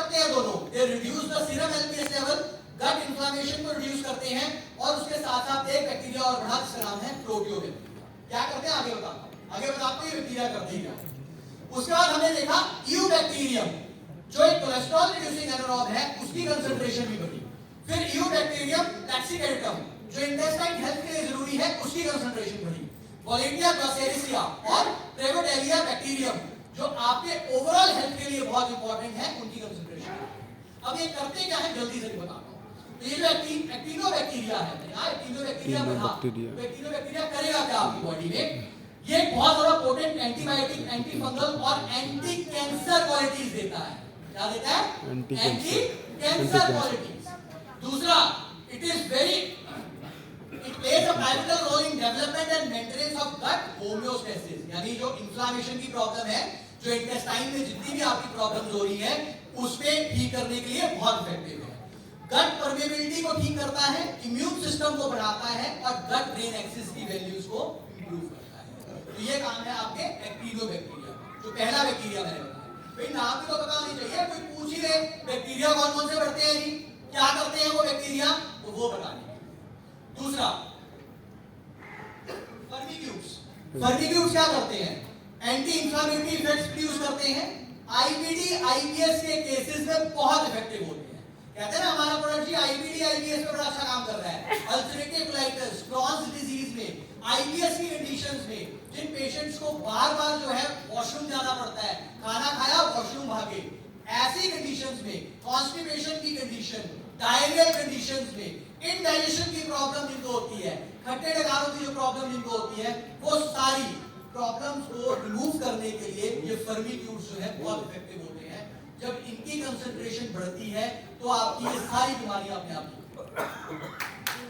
करते हैं दोनों, they reduce the serum LPS level, gut inflammation को रिड्यूस करते हैं, और उसके साथ साथ एक बैक्टीरिया और बढ़ा जिसका नाम है प्रोटियोबैक्टीरिया। क्या करते हैं आगे बताता हूं, आगे बताता हूं ये बैक्टीरिया करते हैं क्या। उसके बाद हमने देखा यूबैक्टीरियम, जो एक कोलेस्ट्रॉल रिड्यूसिंग एनारोब है, उसकी कंसंट्रेशन भी बढ़ी। फिर यूबैक्टीरियम टैक्सिकैरिडम, जो इंटेस्टाइन हेल्थ के लिए जरूरी है, उसकी कंसंट्रेशन बढ़ी। वॉलेटिया ग्लॉसेरिसिया और प्रेवोडेलिया बैक्टीरियम, जो आपके ओवरऑल हेल्थ के लिए बहुत इंपॉर्टेंट है, उनकी कंसंट्रेशन। अब ये करते क्या है जल्दी से बताता हूं। तो ये जो एक्टिनोबैक्टीरिया है, एक्टिनोबैक्टीरिया बढ़ा, एक्टिनोबैक्टीरिया करेगा क्या आपकी बॉडी में, ये बहुत ज्यादा पोटेंट एंटीबायोटिक, एंटी फंगल और एंटी कैंसर क्वालिटीज देता है। क्या देता है? Anti cancer qualities. दूसरा, it is very, it plays a pivotal role in development and maintenance of gut homeostasis, यानी जो इन्फ्लेमेशन की प्रॉब्लम है, जो इंटेस्टाइन में जितनी भी आपकी प्रॉब्लम्स हो रही है, उसपे ठीक करने के लिए बहुत इफेक्टिव है। गट परमेबिलिटी को ठीक करता है, इम्यून सिस्टम को बढ़ाता है, और गट ब्रेन एक्सिस की वैल्यूज को इंप्रूव करता है। तो ये काम है आपके एक्टिनोबैक्टीरिया, जो पहला बैक्टीरिया मैंने बताया। भाई नाम भी तो पता होनी चाहिए, कोई पूछ ही ले बैक्टीरिया कौन कौन से बढ़ते हैं जी, क्या करते हैं वो बैक्टीरिया, तो वो बताने। दूसरा, फर्मिक्यूट्स। फर्मिक्यूट्स क्या करते हैं? एंटी इंफ्लेमेटरी इफेक्ट्स प्रोड्यूस करते हैं, आईबीडी आईबीएस के केसेस में बहुत इफेक्टिव होते हैं। कहते हैं ना हमारा प्रोडक्ट जी आईबीडी आईबीएस पे बड़ा अच्छा काम कर रहा है। अल्सरेटिव कोलाइटिस, क्रॉन्स डिजीज में, आईबीएस की कंडीशंस में, जिन पेशेंट्स को बार-बार जो है वॉशरूम जाना पड़ता है, खाना खाया वॉशरूम भागे, ऐसी कंडीशंस में, कॉन्स्टिपेशन की कंडीशन, डायरियल कंडीशंस में, इनडाइजेशन की प्रॉब्लम जिनको होती है, खट्टे डकारों की जो प्रॉब्लम जिनको होती है, वो सारी प्रॉब्लम्स को रिमूव करने के लिए ये फर्मिक्यूट्स जो है बहुत इफेक्टिव होते हैं। जब इनकी कंसंट्रेशन बढ़ती है तो आपकी ये सारी बीमारियां अपने आप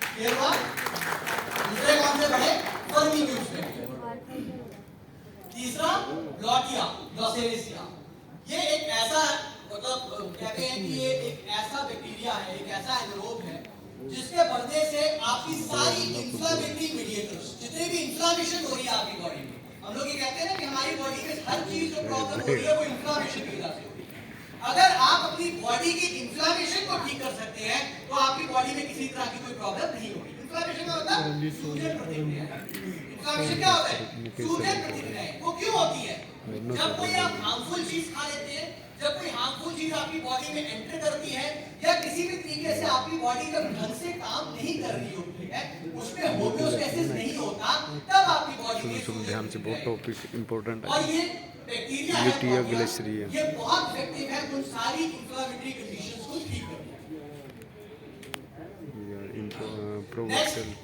क्लियर हुआ। दूसरे कौन से बढ़े? फर्मिक्यूट्स में। तीसरा, ब्लॉटिया ग्लॉसेरिसिया, ये एक ऐसा, मतलब कहते हैं कि ये एक ऐसा बैक्टीरिया है, एक ऐसा एनारोब है, जिसके बढ़ने से आपकी सारी इंफ्लेमेटरी मीडिएटर्स, जितनी भी इंफ्लेमेशन हो रही है आपकी बॉडी में, हम लोग ये कहते हैं ना कि हमारी बॉडी में हर चीज जो प्रॉब्लम हो रही है वो इंफ्लेमेशन की वजह से हो रही है। अगर आप अपनी बॉडी की इंफ्लेमेशन को ठीक कर सकते हैं तो आपकी बॉडी में किसी तरह की कोई प्रॉब्लम नहीं होगी। इंफ्लेमेशन का मतलब सूजन प्रतिक्रिया है। इंफ्लेमेशन क्या होता है? सूजन प्रतिक्रिया। वो क्यों होती है? जब कोई आप हार्मफुल चीज खा लेते हैं, जब कोई हार्मफुल चीज आपकी बॉडी में एंटर करती है, या किसी भी तरीके से आपकी बॉडी जब ढंग से काम नहीं कर रही होती है, उसमें होमियोस्टेसिस नहीं होता, तब आपकी बॉडी में ध्यान से बहुत टॉपिक इंपॉर्टेंट है। और ये बैक्टीरिया यूटिया ग्लिसरीन, ये बहुत इफेक्टिव है उन सारी इंफ्लेमेटरी कंडीशंस को ठीक करने में।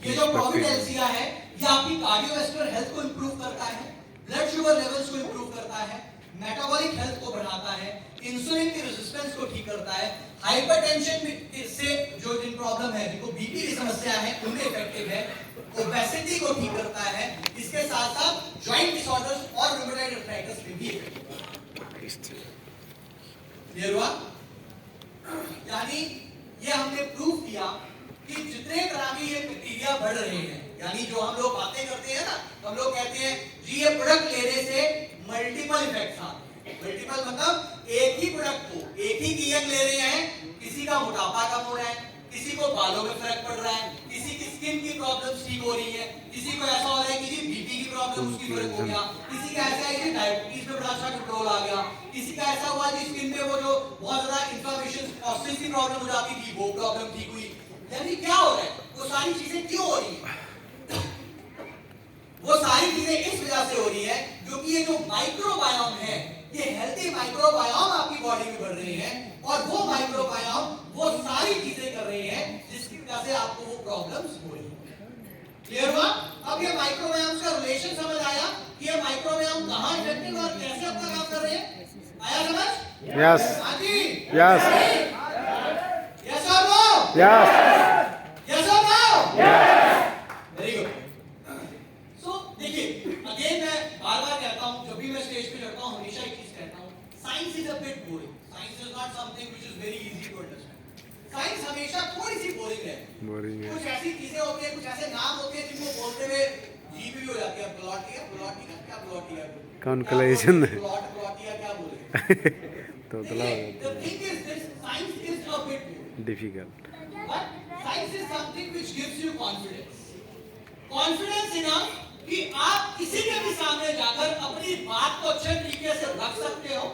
ये जो प्रोविडेंसिया है, ये आपकी कार्डियोवैस्कुलर हेल्थ को इंप्रूव करता है, ब्लड शुगर लेवल्स को इंप्रूव करता है, मेटाबॉलिक हेल्थ को बढ़ाता है, इंसुलिन की रेजिस्टेंस को ठीक करता है, हाइपरटेंशन से जो जिन प्रॉब्लम है, जिनको बीपी की समस्या है, उनमें इफेक्टिव है, ओबेसिटी को ठीक करता है, इसके साथ साथ जॉइंट डिसऑर्डर्स और रूमेटॉइड आर्थराइटिस में भी इफेक्टिव। क्लियर हुआ? यानी ये हमने प्रूव किया कि जितने तरह के ये बैक्टीरिया बढ़ रहे हैं, यानी जो हम लोग बातें करते हैं ना, हम लोग कहते हैं जी ये प्रोडक्ट लेने से मल्टीपल इफेक्ट्स आते हैं। मल्टीपल मतलब एक ही प्रोडक्ट को एक ही कीयन ले रहे हैं, किसी का मोटापा कम हो रहा है, किसी को बालों में फर्क पड़ रहा है, किसी की स्किन की प्रॉब्लम्स ठीक हो रही है, किसी को ऐसा हो रहा है कि जी बीपी की प्रॉब्लम उसकी फर्क हो गया, किसी का ऐसा है कि डायबिटीज में बड़ा अच्छा कंट्रोल आ गया, किसी का ऐसा हुआ कि स्किन में वो जो बहुत ज्यादा इन्फ्लेमेशन ऑस्टिस की प्रॉब्लम हो जाती थी, वो प्रॉब्लम ठीक हुई। यानी क्या हो रहा है? वो सारी चीजें क्यों हो रही है? वो सारी चीजें इस वजह से हो रही है क्योंकि ये जो माइक्रोबायोम है, ये हेल्थी माइक्रोबायोम आपकी बॉडी में बढ़ रहे हैं, और वो माइक्रोबायोम वो सारी चीजें कर रहे हैं जिसकी वजह से आपको वो प्रॉब्लम्स हो रही है। क्लियर हुआ? अब ये माइक्रोबायोम का रिलेशन समझ आया कि ये माइक्रोबायोम कहां इफेक्टिव और कैसे अपना काम कर रहे हैं? आया समझ? यस यस यस और नो? यस यस और नो? Very good. देखिए अगेन मैं बार-बार कहता हूं, जब भी मैं स्टेज पे चढ़ता हूं हमेशा एक चीज कहता हूं, science is a bit boring, science is not something which is very easy to understand. Science हमेशा थोड़ी सी बोरिंग है। कुछ ऐसी चीजें होती है, कुछ ऐसे नाम होते हैं जिनको बोलते हुए जीभ भी हो जाती है। प्लॉटिया क्या प्लॉटिया कॉन्क्लूजन प्लॉटिया क्या बोले तो तला The thing is this, science is a bit new. Difficult. But science is something which gives you confidence. Confidence enough कि आप किसी के भी सामने जाकर अपनी बात को अच्छे तरीके से रख सकते हो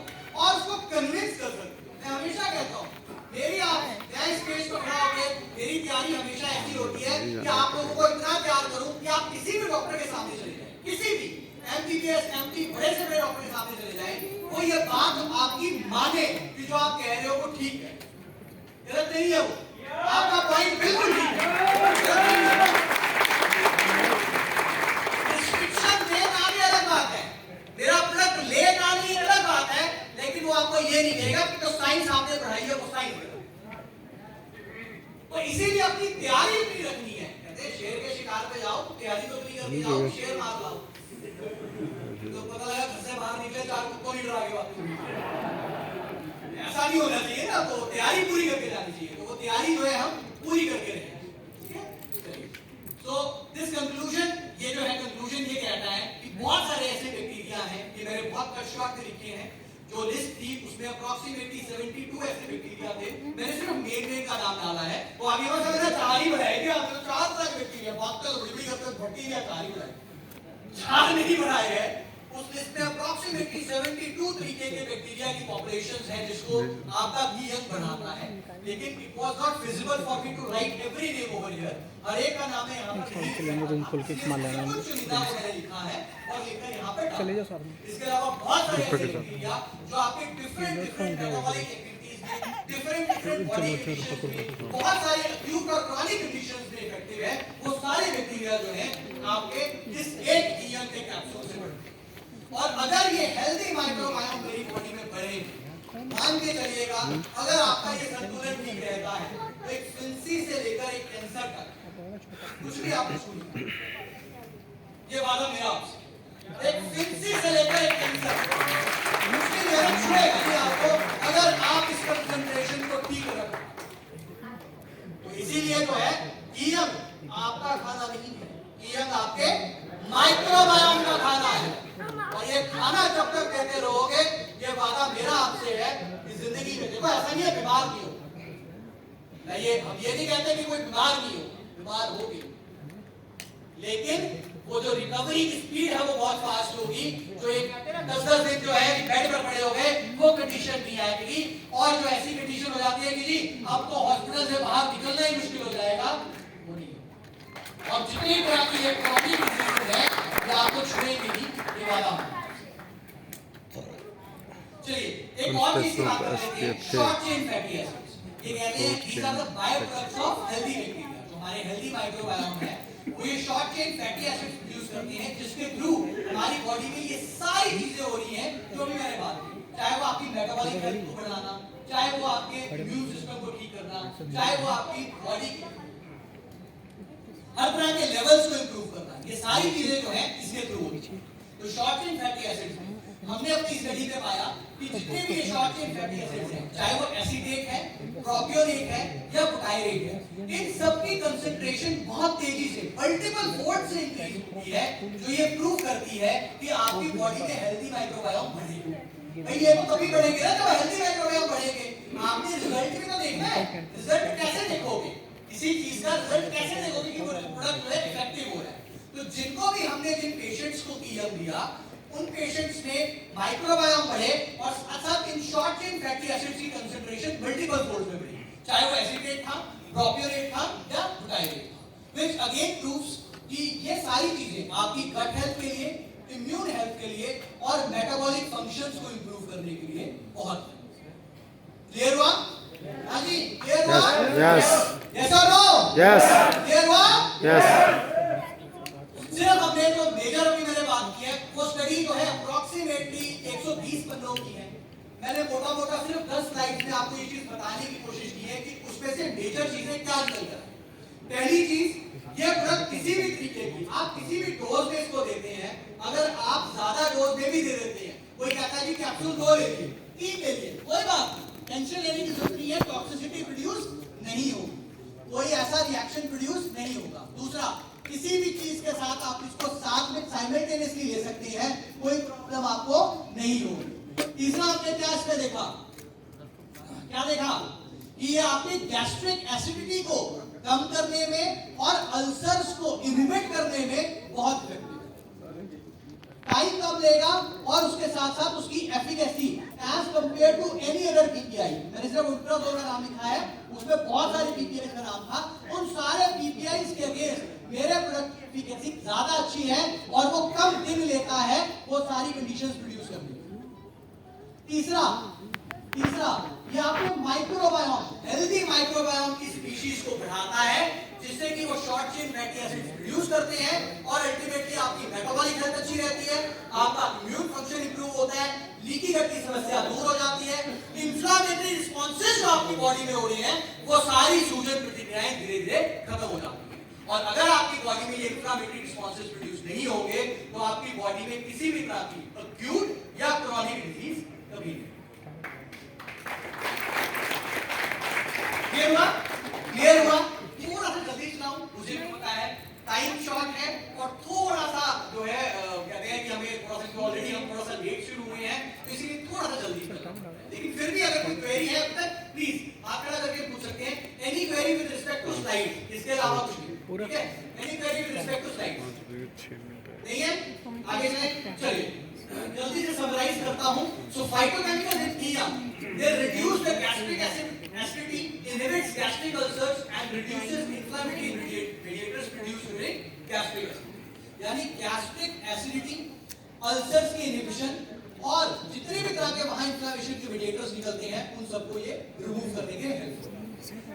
और उसको कन्विंस कर सकते हो. मैं हमेशा कहता हूँ, मेरी आप मैं स्टेज पर खड़ा होकर मेरी तैयारी हमेशा ऐसी होती है कि आप लोगों को इतना प्यार करूं कि आप किसी भी डॉक्टर के सामने चले जाएं, किसी भी MBBS, MD बड़े से बड़े डॉक्टर के सामने चले जाएं, वो ये बात आपकी माने कि जो आप कह रहे हो वो ठीक है. गलत नहीं है वो, आपका पॉइंट बिल्कुल ठीक है. प्रिस्क्रिप्शन देना भी अलग बात है, मेरा प्रोडक्ट लेना भी अलग बात है, लेकिन वो आपको ये नहीं देगा कि तो साइंस आपने पढ़ाई है वो साइंस है. तो इसीलिए अपनी तैयारी भी रखनी है. कहते हैं शेर के शिकार पे जाओ तो तैयारी तो नहीं करके जाओ, शेर मार लाओ तो पता लगा घर से बाहर निकले चार कुत्तों नहीं डरा के बात. ऐसा नहीं होना चाहिए ना, तो तैयारी पूरी करके जानी चाहिए. तो वो तैयारी जो है हम पूरी करके रहें. तो दिस कंक्लूजन, ये जो है कंक्लूजन ये कहता है कि बहुत सारे ऐसे बैक्टीरिया हैं, ये मेरे बहुत कट तरीके हैं. जो लिस्ट थी उसमें अप्रॉक्सीमेटली 72 ऐसे बैक्टीरिया थे. मैंने सिर्फ मेन का नाम डाला है. वो आगे बस मैंने 4 ही बनाए थे. आपने 4 तरह के बैक्टीरिया, बहुत तो बड़ी बड़ी करते बैक्टीरिया 4 ही बनाए, 4 नहीं बनाए हैं. उस लिस्ट में अप्रॉक्सीमेटली 72 तरीके के बैक्टीरिया की पॉपुलेशंस हैं जिसको आपका बीएन बनाता है. लेकिन it was not feasible for me to write every name over here. हर एक का नाम है यहां पर कुछ चुनिंदा मैंने लिखा है और लिखकर यहां पे चले जाओ सर. इसके अलावा बहुत सारे ऐसे बैक्टीरिया जो आपके डिफरेंट मेटाबॉलिक एक्टिविटीज में, डिफरेंट बॉडी कंडीशंस में, बहुत सारे एक्यूट और क्रॉनिक कंडीशंस में इफेक्टिव है. वो सारे बैक्टीरिया जो हैं आपके इस एक बीएन के कैप्सूल से बढ़ते हैं. और अगर ये हेल्दी माइक्रोबायोम मेरी बॉडी में बढ़े, मान के चलिएगा अगर आपका ये संतुलन ठीक रहता है तो एक फिंसी से लेकर एक कैंसर तक कुछ भी आप छूइए, ये वादा मेरा आपसे. एक फिंसी से लेकर एक कैंसर मुश्किल है छुएगा नहीं आपको अगर आप इस कंसंट्रेशन को ठीक रखें. तो इसीलिए जो है कीयंग आपका खाना नहीं है, कीयंग आपके माइक्रोबायोम का खाना है. और ये खाना जब तक देते रहोगे, ये वादा मेरा आपसे है कि जिंदगी में देखो ऐसा नहीं है बीमार नहीं हो. हम ये नहीं कहते कि कोई बीमार नहीं हो, बीमार होगी, लेकिन वो जो रिकवरी की स्पीड है वो बहुत फास्ट होगी. जो एक 10-10 दिन जो है बेड पर पड़े हो गए वो कंडीशन नहीं आएगी. और जो ऐसी कंडीशन हो जाती है कि जी अब तो हॉस्पिटल से बाहर निकलना ही मुश्किल हो जाएगा, वो नहीं. और जितनी तरह की ये क्रॉनिक डिजीज है ये आपको छुएगी नहीं, ये वाला. चलिए एक और चीज की बात करते हैं, शॉर्ट चेन फैटी एसिड्स. ये कहते हैं these are the byproducts of healthy bacteria. जो हमारे हेल्दी माइक्रोबायोम है वो ये short chain fatty acids produce करती हैं जिसके थ्रू हमारी बॉडी में ये सारी चीजें हो रही हैं जो भी मैंने बात की. चाहे वो आपकी मेटाबॉलिक हेल्थ को बढ़ाना, चाहे वो आपके इम्यून सिस्टम को ठीक करना, चाहे वो आपकी बॉडी हर तरह के लेवल्स को इंप्रूव करना, ये सारी चीजें जो हैं इसके थ्रू होती हैं. तो शॉर्ट चेन फैटी एसिड्स हमने अपनी स्टडी में पाया कि जितने भी शॉर्ट चेन फैटी एसिड्स हैं, चाहे वो एसिटेट है, प्रोपियोनेट है या बुटायरेट है, इन सब की कंसंट्रेशन बहुत तेजी से मल्टीपल फोल्ड से इंक्रीज होती है, जो ये प्रूव करती है कि आपकी बॉडी में हेल्दी माइक्रोबायोम बढ़ेगा. भाई ये तो तभी बढ़ेंगे ना जब हेल्दी माइक्रोबायोम बढ़ेंगे. आपने रिजल्ट भी तो देखना है. रिजल्ट कैसे देखोगे, किसी चीज का रिजल्ट कैसे देखोगे कि वो प्रोडक्ट जो है इफेक्टिव हो रहा है. तो जिनको भी हमने जिन पेशेंट्स को कीयम दिया उन पेशेंट्स में माइक्रोबायोम बढ़े और साथ in short chain fatty acids की कंसंट्रेशन मल्टीपल फोल्ड में बढ़ी, चाहे वो एसिटेट था, प्रोपियोनेट था या बुटायरेट था. व्हिच अगेन प्रूव्स कि ये सारी चीजें आपकी गट हेल्थ के लिए, इम्यून हेल्थ के लिए और मेटाबॉलिक फंक्शंस को इंप्रूव करने के लिए बहुत क्लियर हुआ. हां जी क्लियर हुआ. यस यस और नो. यस क्लियर हुआ. यस. सिर्फ हमने जो मेजर अभी मैंने बात की है वो स्टडी जो है अप्रॉक्सीमेटली 120 पन्नों की है. मैंने मोटा सिर्फ 10 स्लाइड्स में आपको ये चीज बताने की कोशिश की है कि उसमें से मेजर चीजें क्या निकल कर. पहली चीज, ये प्रोडक्ट किसी भी तरीके की आप किसी भी डोज में इसको देते हैं, अगर आप ज्यादा डोज में भी दे देते हैं, कोई कहता है कि कैप्सूल 2 ले लीजिए, 3 ले लीजिए, कोई बात नहीं, टेंशन लेने की जरूरत नहीं है. टॉक्सिसिटी प्रोड्यूस नहीं होगी, कोई ऐसा रिएक्शन प्रोड्यूस नहीं होगा. दूसरा, किसी भी चीज के साथ आप इसको साथ में साइमल्टेनियसली ले सकते हैं, कोई प्रॉब्लम आपको नहीं होगी. तीसरा, आपने क्या इसमें देखा, क्या देखा कि ये आपके गैस्ट्रिक एसिडिटी को कम करने में और अल्सर्स को इनहिबिट करने में बहुत इफेक्टिव है। टाइम कम लेगा और उसके साथ साथ उसकी efficacy as compare to any other PPI, मैंने सिर्फ उल्ट्राजोल का नाम लिखा है, उसमें बहुत सारे पीपीआई का नाम था, उन सारे पीपीआई के अगेंस्ट मेरे प्रोडक्ट की एफिकेसी ज्यादा अच्छी है और वो कम दिन लेता है वो सारी कंडीशंस प्रोड्यूस करने की। तीसरा ये आपके माइक्रोबायोम, हेल्दी माइक्रोबायोम की स्पीशीज को बढ़ाता है, जिससे कि वो short chain fatty acids produce करते हैं और अल्टीमेटली आपकी मेटाबॉलिक हेल्थ अच्छी रहती है, आपका इम्यून फंक्शन इंप्रूव होता है, लीकी गट की समस्या दूर हो जाती है, इंफ्लेमेटरी रिस्पॉन्सेज जो आपकी बॉडी में हो रही हैं वो सारी सूजन प्रतिक्रियाएं धीरे धीरे खत्म हो जाती है। और अगर आपकी बॉडी में ये इंफ्लेमेटरी रिस्पॉन्सेज प्रोड्यूस नहीं होंगे तो आपकी बॉडी में किसी भी तरह की एक्यूट या क्रॉनिक डिजीज कभी नहीं। क्लियर हुआ? थोड़ा सा जल्दी चलाऊं, मुझे भी पता है टाइम शॉर्ट है और थोड़ा सा जो है कहते हैं कि हमें थोड़ा सा ऑलरेडी हम थोड़ा सा लेट शुरू हुए हैं तो इसीलिए थोड़ा सा जल्दी चलाऊं। लेकिन फिर भी अगर कोई क्वेरी है तब प्लीज आप खड़ा करके पूछ सकते हैं। Any query with respect to slide, इसके अलावा कुछ नहीं, ठीक है? Any query with respect to slide नहीं है? आगे चलिए जल्दी से समराइज करता हूं। सो फाइटोकेमिकल्स इन कीया they reduce the gastric acidity, inhibits gastric ulcers and reduces inflammatory mediators produced during gastric acidity। यानी gastric acidity, ulcers की inhibition और जितने भी तरह के वहां inflammation के mediators निकलते हैं उन सबको ये remove करने के हेल्प।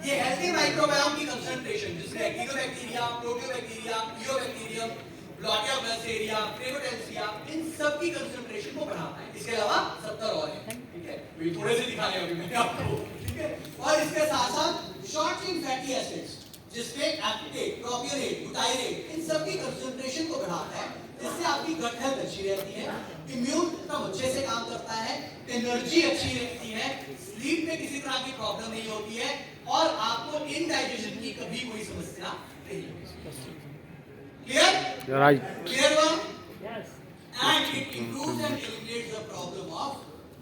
ये healthy microbiome की concentration जिसमें एक्टिनोबैक्टीरिया, प्रोटियोबैक्टीरिया, ईओबैक्टीरियम, ब्लॉटिया ब्लसेरिया, क्रेबोटेंसिया, इन सब की कंसंट्रेशन को बढ़ाता है। इसके अलावा 70 और हैं, ठीक है? ये थोड़े से दिखाने होंगे मैंने आपको, ठीक है? और इसके साथ साथ शॉर्ट चेन फैटी एसिड्स जिसमें एसिटेट, प्रोपियोनेट, ब्यूटाइरेट, इन सब की कंसंट्रेशन को बढ़ाता है, जिससे आपकी गट हेल्थ अच्छी रहती है, इम्यून सिस्टम अच्छे से काम करता है, एनर्जी अच्छी रहती है, स्लीप में किसी तरह की प्रॉब्लम नहीं होती है और आपको इनडाइजेशन की कभी कोई समस्या नहीं होती। Clear? Right. Clear one? Yes. And it improves and eliminates the problem of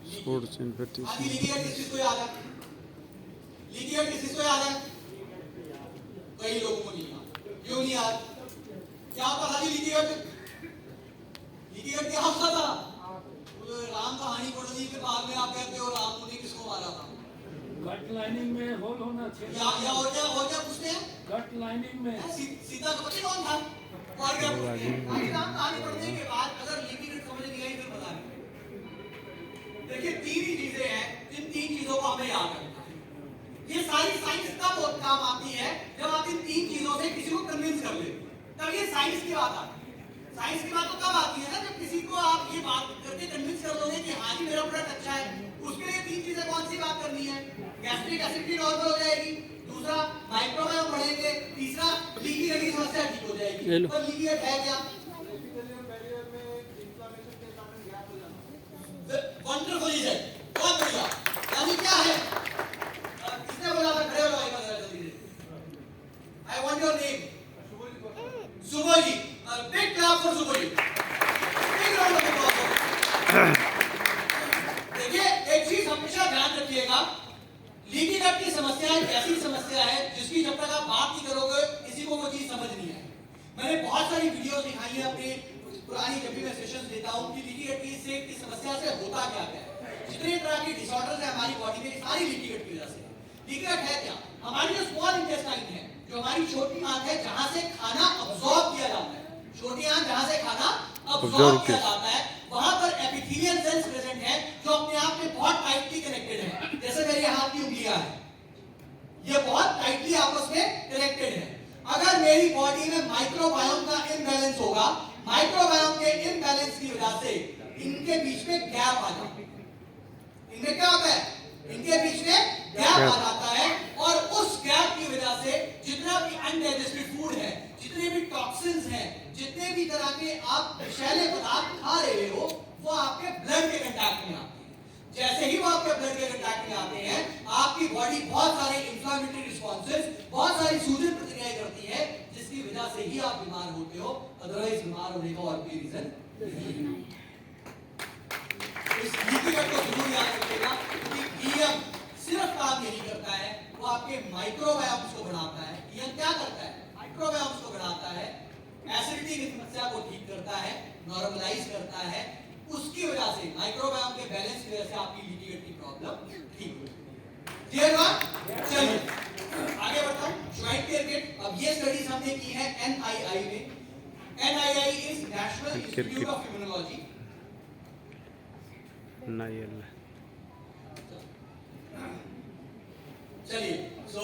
leaky Food gut। infection. आदि लीकी गट किस चीज को याद है? लीकी गट किस चीज को याद है? कई लोगों को नहीं याद। क्यों नहीं याद? क्या होता था जी लीकी गट? लीकी गट क्या होता था? राम कहानी पढ़ ली के बाद में आप कहते हो राम ने किसको मारा था? गट लाइनिंग में होल होना चाहिए। या और क्या पूछते हैं? गट लाइनिंग में सीता का पति कौन था? और क्या पूछते हैं? आगे राम कहानी पढ़ने के बाद अगर लीकी गट समझ नहीं आई फिर बता नहीं। देखिए तीन ही चीजें हैं, इन तीन चीजों को हमें याद रखना है। ये सारी साइंस तब काम आती है जब आप इन तीन चीजों से किसी को कन्विंस कर लेते हैं, तब ये साइंस की बात आती है। साइंस की बात तो कब आती है ना जब किसी को आप ये बात करके कन्विंस कर दोगे कि हाँ जी मेरा प्रोडक्ट अच्छा है। उसके लिए तीन चीजें कौन सी बात करनी है? गैस्ट्रिक एसिडिटी नॉर्मल हो जाएगी, दूसरा माइक्रोबायोम बढ़ेंगे, तीसरा लीकी गट की समस्या ठीक हो जाएगी। पर लीकी गट है क्या? वंडरफुल इज इट, बहुत बढ़िया। यानी क्या है? किसने बोला था? खड़े हो जाओ एक बार जल्दी से। I want your name. Subodh ji, big clap for Subodh ji, big round of applause. देखिए एक चीज हमेशा ध्यान रखिएगा, लीकी गट की समस्या एक ऐसी समस्या है जिसकी जब तक आप बात नहीं करोगे किसी को वो चीज समझ नहीं आएगी। मैंने बहुत सारी वीडियोस दिखाई है अपनी पुरानी जब भी मैं सेशंस देता हूं कि लीकी गट की समस्या से होता क्या है। जितने तरह के डिसऑर्डर्स है हमारी बॉडी में सारी लीकी गट की वजह से। लीकी गट है क्या? हमारी जो स्मॉल इंटेस्टाइन है, जो हमारी छोटी आंत है जहां से खाना अब्सॉर्ब किया जाता है, छोटी आंत जहां से खाना अब्सॉर्ब किया जाता है, वहां पर एपिथेलियल सेल्स प्रेजेंट है जो अपने आप में बहुत टाइटली कनेक्टेड है। जैसे मेरे हाथ की उंगलियां हैं, ये बहुत टाइटली आपस में कनेक्टेड है। अगर मेरी बॉडी में माइक्रोबायोम का इम्बैलेंस होगा, माइक्रोबायोम के इम्बैलेंस की वजह से इनके बीच में गैप आ जाता है। इनमें क्या होता है? इनके बीच में गैप आ जाता है और उस गैप की वजह से जितना भी अनडाइजेस्टेड फूड है, जितने भी टॉक्सिन्स हैं, जितने भी तरह के आप विषैले पदार्थ खा रहे हो, वो आपके ब्लड के कंटैक्ट में आते हैं। जैसे ही वो आपके ब्लड के कंटैक्ट में आते हैं, आपकी बॉडी बहुत सारे इंफ्लेमेटरी रिस्पॉन्सेस, बहुत सारी सूजन प्रतिक्रियाएं करती है, जिसकी वजह से ही आप बीमार होते हो। अदरवाइज बीमार होने का और कोई रीजन नहीं है। इस लीकी गट को जरूर याद रखिएगा कि ईएम सिर्फ माइक्रोबायोम्स को बढ़ाता है। यह क्या करता है? माइक्रोबायोम्स को बढ़ाता है, एसिडिटी की समस्या को ठीक करता है, नॉर्मलाइज करता है। उसकी वजह से माइक्रोबायोम के बैलेंस की वजह से आपकी लीकी गट की प्रॉब्लम ठीक हो जाती है। क्लियर बात? चलिए आगे बढ़ता हूं। ज्वाइंट केयर किट, अब ये स्टडीज हमने की है एनआईआई में। NII is National Institute of Immunology. नायल चलिए सो